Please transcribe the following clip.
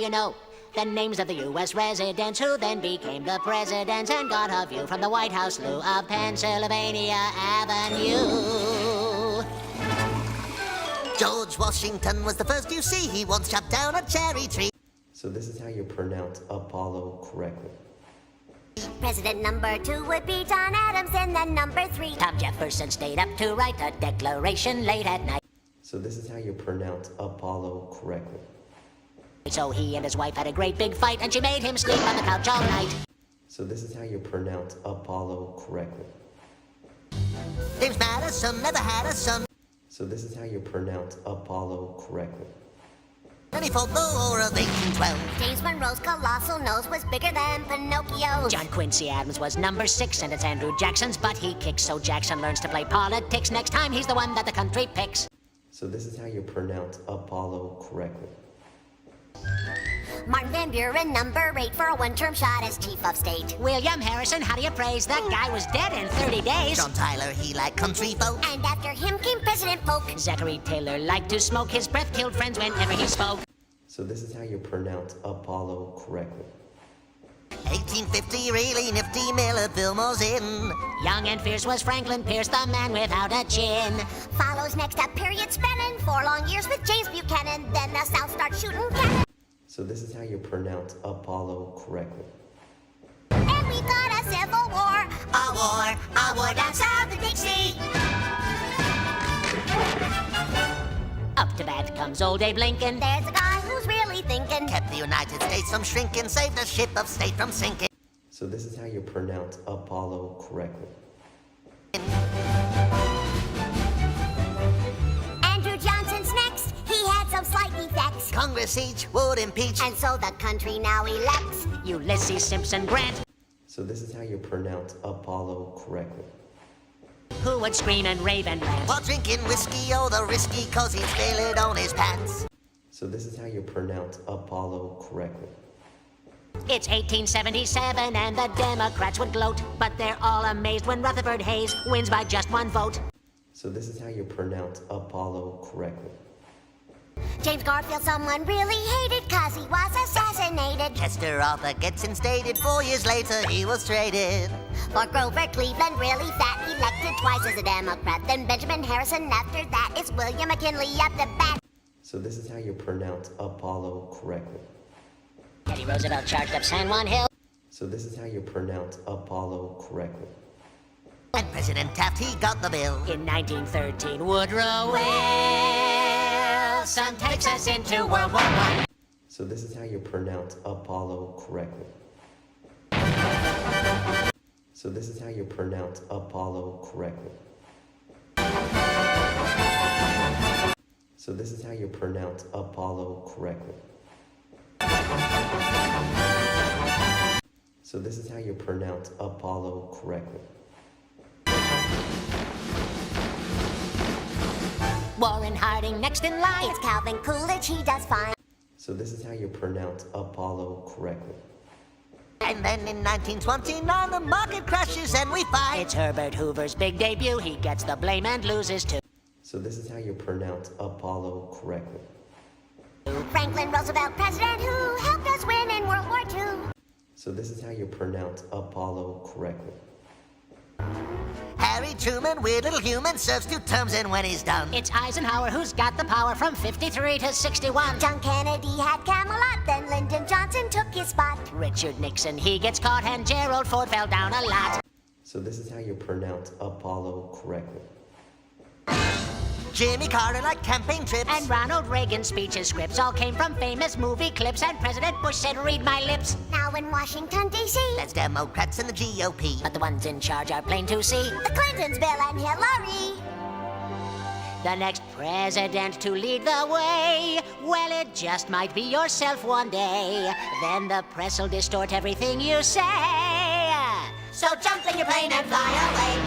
you know the names of the U.S. residents who then became the presidents and got a view from the White House loo of Pennsylvania Avenue. George Washington was the first you see. He once chopped down a cherry tree. So this is how you pronounce Apollo correctly. President number 2 would be John Adams, and then number 3. Tom Jefferson stayed up to write a declaration late at night. So this is how you pronounce Apollo correctly. So he and his wife had a great big fight, and she made him sleep on the couch all night. So this is how you pronounce Apollo correctly. James Madison never had a son. So this is how you pronounce Apollo correctly. And he fought the War of 1812. James Monroe's colossal nose was bigger than Pinocchio's. John Quincy Adams was number 6, and it's Andrew Jackson's butt he kicks, so Jackson learns to play politics. Next time, he's the one that the country picks. So this is how you pronounce Apollo correctly. Martin Van Buren, number 8 for a one-term shot as chief of state. William Harrison, how do you praise? That guy was dead in 30 days. John Tyler, he liked country folk. And after him came President Polk. Zachary Taylor liked to smoke. His breath killed friends whenever he spoke. So this is how you pronounce Apollo correctly. 1850, really nifty, Miller Fillmore's in. Young and fierce was Franklin Pierce, the man without a chin. Follows next a period spanning 4 long years with James Buchanan. Then the South starts shooting cannon. So this is how you pronounce Apollo correctly. And we got a civil war. A war down south of Dixie. Up to bat comes old Abe Lincoln. There's a guy who's really thinking. Kept the United States from shrinking, saved the ship of state from sinking. So this is how you pronounce Apollo correctly. Andrew Johnson's next. He had some slight defects. Congress each would impeach. And so the country now elects Ulysses Simpson Grant, So this is how you pronounce Apollo correctly. who would scream and rave and rant. While drinking whiskey, oh, the risky, cause he'd spill it on his pants. So this is how you pronounce Apollo correctly. It's 1877 and the Democrats would gloat, but they're all amazed when Rutherford Hayes wins by just 1 vote. So this is how you pronounce Apollo correctly. James Garfield, someone really hated cause he was assassinated. Chester Arthur gets instated. 4 years later, he was traded. For Grover Cleveland, really fat, elected twice as a Democrat. Then Benjamin Harrison, after that it's William McKinley at the bat. So this is how you pronounce Apollo correctly. Teddy Roosevelt charged up San Juan Hill. So this is how you pronounce Apollo correctly. And President Taft, he got the bill. In 1913, Woodrow Wilson takes us into World War I. So this is how you pronounce Apollo correctly. So this is how you pronounce Apollo correctly. So this is how you pronounce Apollo correctly. So this is how you pronounce Apollo correctly. Warren Harding next in line. It's Calvin Coolidge, he does fine. So this is how you pronounce Apollo correctly. And then in 1929, the market crashes and we fight. It's Herbert Hoover's big debut. He gets the blame and loses too. So this is how you pronounce Apollo correctly. Franklin Roosevelt, president who helped us win in World War II. So this is how you pronounce Apollo correctly. Harry Truman, weird little human, serves 2 terms and when he's done. It's Eisenhower who's got the power from 53 to 61. John Kennedy had Camelot, then Lyndon Johnson took his spot. Richard Nixon, he gets caught, and Gerald Ford fell down a lot. So this is how you pronounce Apollo correctly. Jimmy Carter liked campaign trips. And Ronald Reagan's speeches, scripts all came from famous movie clips, and President Bush said, "Read my lips." Now in Washington, D.C., That's Democrats and the GOP. But the ones in charge are plain to see. the Clintons, Bill and Hillary. The next president to lead the way, well, it just might be yourself one day. Then the press will distort everything you say. So jump in your plane and fly away.